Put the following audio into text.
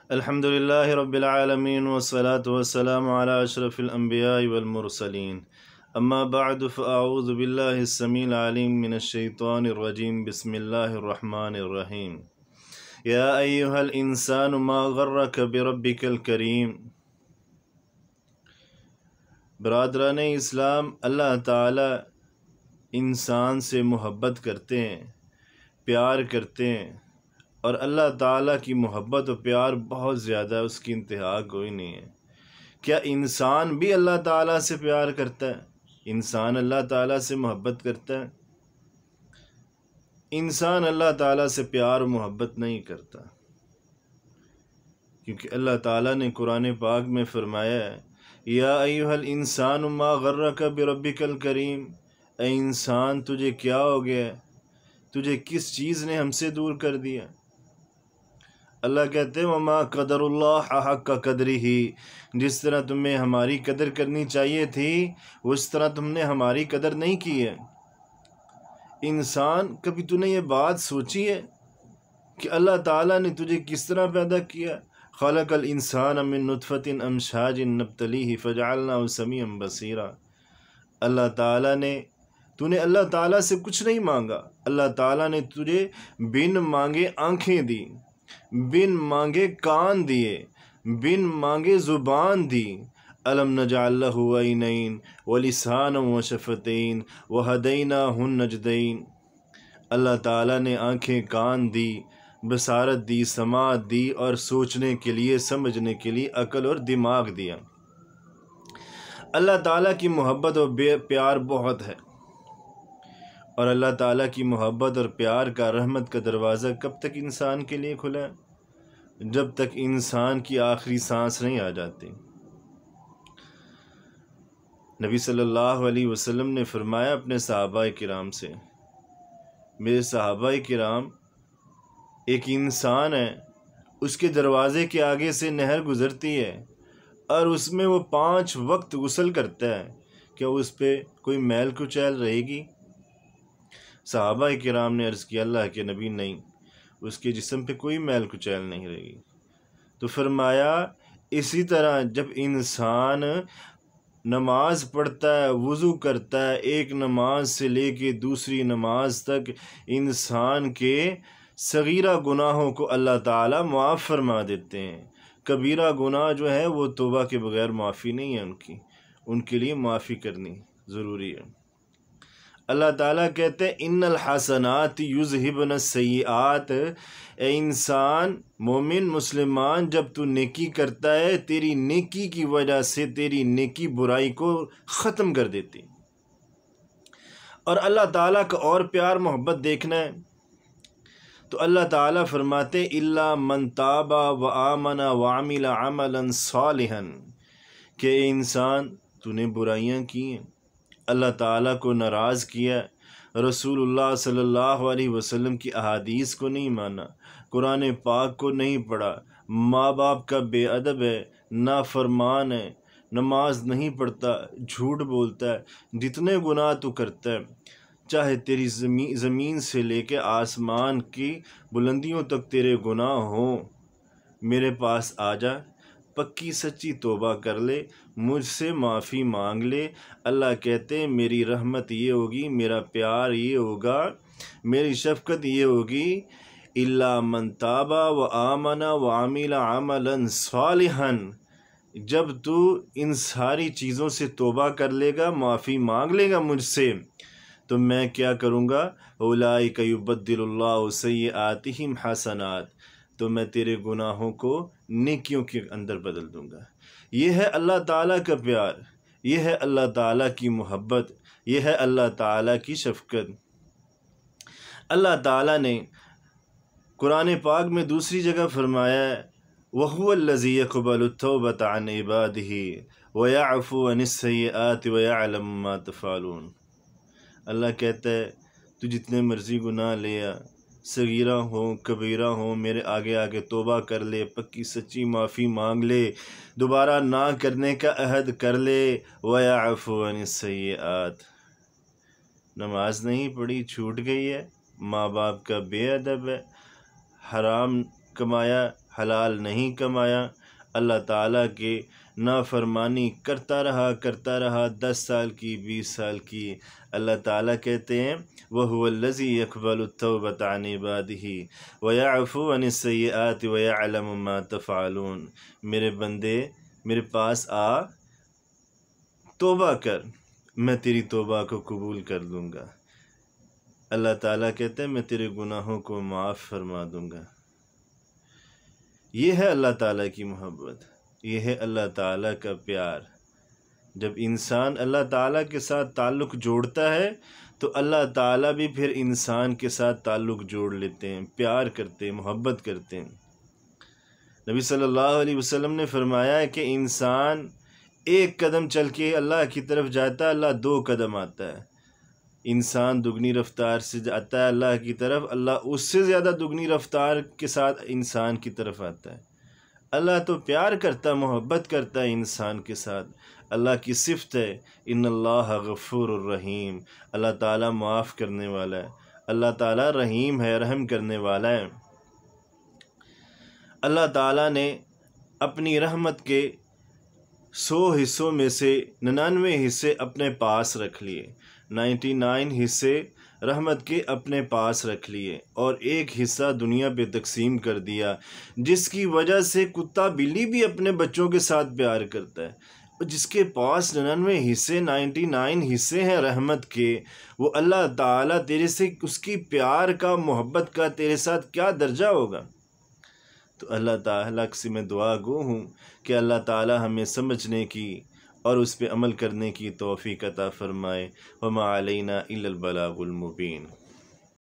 الحمد لله رب العالمين والصلاة والسلام على أشرف الأنبياء والمرسلين أما بعد فأعوذ بالله السميع العليم من الشيطان الرجيم بسم الله الرحمن الرحيم يا أيها الإنسان ما غرك بربك الكريم۔ برادران اسلام، اللہ تعالی انسان سے محبت کرتے ہیں، پیار کرتے ہیں، اور اللہ تعالیٰ کی محبت و پیار بہت زیادہ ہے، اس کی انتہا کوئی نہیں ہے۔ کیا انسان بھی اللہ تعالیٰ سے پیار کرتا ہے؟ انسان اللہ تعالیٰ سے محبت کرتا ہے؟ انسان اللہ تعالیٰ سے پیار و محبت نہیں کرتا، کیونکہ اللہ تعالیٰ نے قرآن پاک میں فرمایا ہے یا ایھا الانسان ما غرک بربک الکریم، اے انسان تجھے کیا ہو گیا، تجھے کس چیز نے ہم سے دور کر دیا؟ اللہ کہتے ہیں وما قدر اللہ حق قدرہ، جس طرح تمہیں ہماری قدر کرنی چاہیے تھی اس طرح تم نے ہماری قدر نہیں کی ہے۔ انسان، کبھی تو نے یہ بات سوچی ہے کہ اللہ تعالیٰ نے تجھے کس طرح پیدا کیا؟ خلق الانسان من نطفۃ امشاج نبتلیہ فجعلناہ سمیعا بصیرا۔ اللہ تعالیٰ نے اللہ تعالیٰ سے کچھ نہیں مانگا، اللہ تعالیٰ نے تجھے بن مانگے آنکھیں دی، بن مانگے کان دیے، بن مانگے زبان دی۔ الم نجعل لہ عینین ولسانا وشفتین وہدیناہ النجدین۔ اللہ تعالیٰ نے آنکھیں کان دی، بصارت دی، سماعت دی، اور سوچنے کے لیے، سمجھنے کے لیے عقل اور دماغ دیا۔ اللہ تعالیٰ کی محبت اور پیار بہت ہے، اور اللہ تعالیٰ کی محبت اور پیار کا، رحمت کا دروازہ کب تک انسان کے لیے کھلا ہے؟ جب تک انسان کی آخری سانس نہیں آ جاتی۔ نبی صلی اللہ علیہ وسلم نے فرمایا اپنے صحابہ کرام سے، میرے صحابہ کرام، ایک انسان ہے، اس کے دروازے کے آگے سے نہر گزرتی ہے اور اس میں وہ 5 وقت غسل کرتا ہے، کیا اس پہ کوئی میل کچیل رہے گی؟ صحابہ کرام نے عرض کیا اللہ کے نبی، نہیں، اس کے جسم پہ کوئی میل کچیل نہیں رہے گی۔ تو فرمایا اسی طرح جب انسان نماز پڑھتا ہے، وضو کرتا ہے، ایک نماز سے لے کے دوسری نماز تک انسان کے صغیرہ گناہوں کو اللہ تعالیٰ معاف فرما دیتے ہیں۔ کبیرہ گناہ جو ہے وہ توبہ کے بغیر معافی نہیں ہے، ان کے لیے معافی کرنی ضروری ہے۔ اللہ تعالیٰ کہتے ہیں ان الحسنات یذہبن السیئات، اے انسان، مومن، مسلمان، جب تو نیکی کرتا ہے تیری نیکی کی وجہ سے تیری نیکی برائی کو ختم کر دیتی۔ اور اللہ تعالیٰ کا اور پیار محبت دیکھنا ہے تو اللہ تعالیٰ فرماتے الا من تاب وآمن وعمل عملا صالحا، کہ اے انسان تو نے برائیاں کی ہیں، اللہ تعالیٰ کو ناراض کیا، رسول اللہ صلی اللہ علیہ وسلم کی احادیث کو نہیں مانا، قرآن پاک کو نہیں پڑھا، ماں باپ کا بے ادب ہے، نافرمان ہے، نماز نہیں پڑھتا، جھوٹ بولتا ہے، جتنے گناہ تو کرتا ہے، چاہے تیری زمین سے لے کے آسمان کی بلندیوں تک تیرے گناہ ہوں، میرے پاس آ جا، پکی سچی توبہ کر لے، مجھ سے معافی مانگ لے۔ اللہ کہتے ہیں میری رحمت یہ ہوگی، میرا پیار یہ ہوگا، میری شفقت یہ ہوگی الا من تاب وآمن وعمل عملا صالحا، جب تو ان ساری چیزوں سے توبہ کر لے گا، معافی مانگ لے گا مجھ سے، تو میں کیا کروں گا اولئک یبدل اللہ سیئاتہم حسنات، تو میں تیرے گناہوں کو نیکیوں کے اندر بدل دوں گا۔ یہ ہے اللہ تعالیٰ کا پیار، یہ ہے اللہ تعالیٰ کی محبت، یہ ہے اللہ تعالیٰ کی شفقت۔ اللہ تعالیٰ نے قرآن پاک میں دوسری جگہ فرمایا ہے وَهُوَ الَّذِي يَقْبَلُ التَّوْبَةَ عَنْ عِبَادِهِ وَيَعْفُو عَنِ السَّيِّئَاتِ وَيَعْلَمُ مَا تَفْعَلُونَ۔ اللہ کہتا ہے تو جتنے مرضی گناہ لیا، صغیرہ ہوں کبیرہ ہوں، میرے آگے آگے توبہ کر لے، پکی سچی معافی مانگ لے، دوبارہ نہ کرنے کا عہد کر لے۔ وَيَعْفُو عَنِ السَّيِّئَاتِ، نماز نہیں پڑھی، چھوٹ گئی ہے، ماں باپ کا بے ادب ہے، حرام کمایا، حلال نہیں کمایا، اللہ تعالیٰ کے نافرمانی کرتا رہا 10 سال کی 20 سال کی، اللہ تعالیٰ کہتے ہیں وَهُوَ الَّذِي يَقْبَلُ التَّوْبَةَ عَنْ عِبَادِهِ وَيَعْفُو عَنِ السَّيِّئَاتِ وَيَعْلَمُ مَا تَفْعَلُونَ۔ میرے بندے میرے پاس آ، توبہ کر، میں تیری توبہ کو قبول کر دوں گا۔ اللہ تعالیٰ کہتے ہیں میں تیرے گناہوں کو معاف فرما دوں گا۔ یہ ہے اللہ تعالیٰ کی محبت، یہ ہے اللہ تعالیٰ کا پیار۔ جب انسان اللہ تعالیٰ کے ساتھ تعلق جوڑتا ہے تو اللہ تعالیٰ بھی پھر انسان کے ساتھ تعلق جوڑ لیتے ہیں، پیار کرتے ہیں، محبت کرتے ہیں۔ نبی صلی اللہ علیہ وسلم نے فرمایا ہے کہ انسان ایک قدم چل کے اللہ کی طرف جاتا ہے، اللہ 2 قدم آتا ہے۔ انسان دگنی رفتار سے جاتا ہے اللہ کی طرف، اللہ اس سے زیادہ دگنی رفتار کے ساتھ انسان کی طرف آتا ہے۔ اللہ تو پیار کرتا، محبت کرتا ہے انسان کے ساتھ۔ اللہ کی صفت ہے ان اللہ غفور الرحیم، اللہ تعالیٰ معاف کرنے والا ہے، اللہ تعالیٰ رحیم ہے، رحم کرنے والا ہے۔ اللہ تعالیٰ نے اپنی رحمت کے 100 حصوں میں سے 99 حصے اپنے پاس رکھ لیے، 99 حصے رحمت کے اپنے پاس رکھ لیے، اور ایک حصہ دنیا پہ تقسیم کر دیا، جس کی وجہ سے کتا بلی بھی اپنے بچوں کے ساتھ پیار کرتا ہے۔ جس کے پاس 99 حصے ہیں رحمت کے، وہ اللہ تعالیٰ تیرے سے اس کی پیار کا، محبت کا تیرے ساتھ کیا درجہ ہوگا۔ تو اللہ تعالیٰ سے میں دعا گو ہوں کہ اللہ تعالیٰ ہمیں سمجھنے کی اور اس پہ عمل کرنے کی توفیق عطا فرمائے۔ وما علینا الا البلاغ المبین۔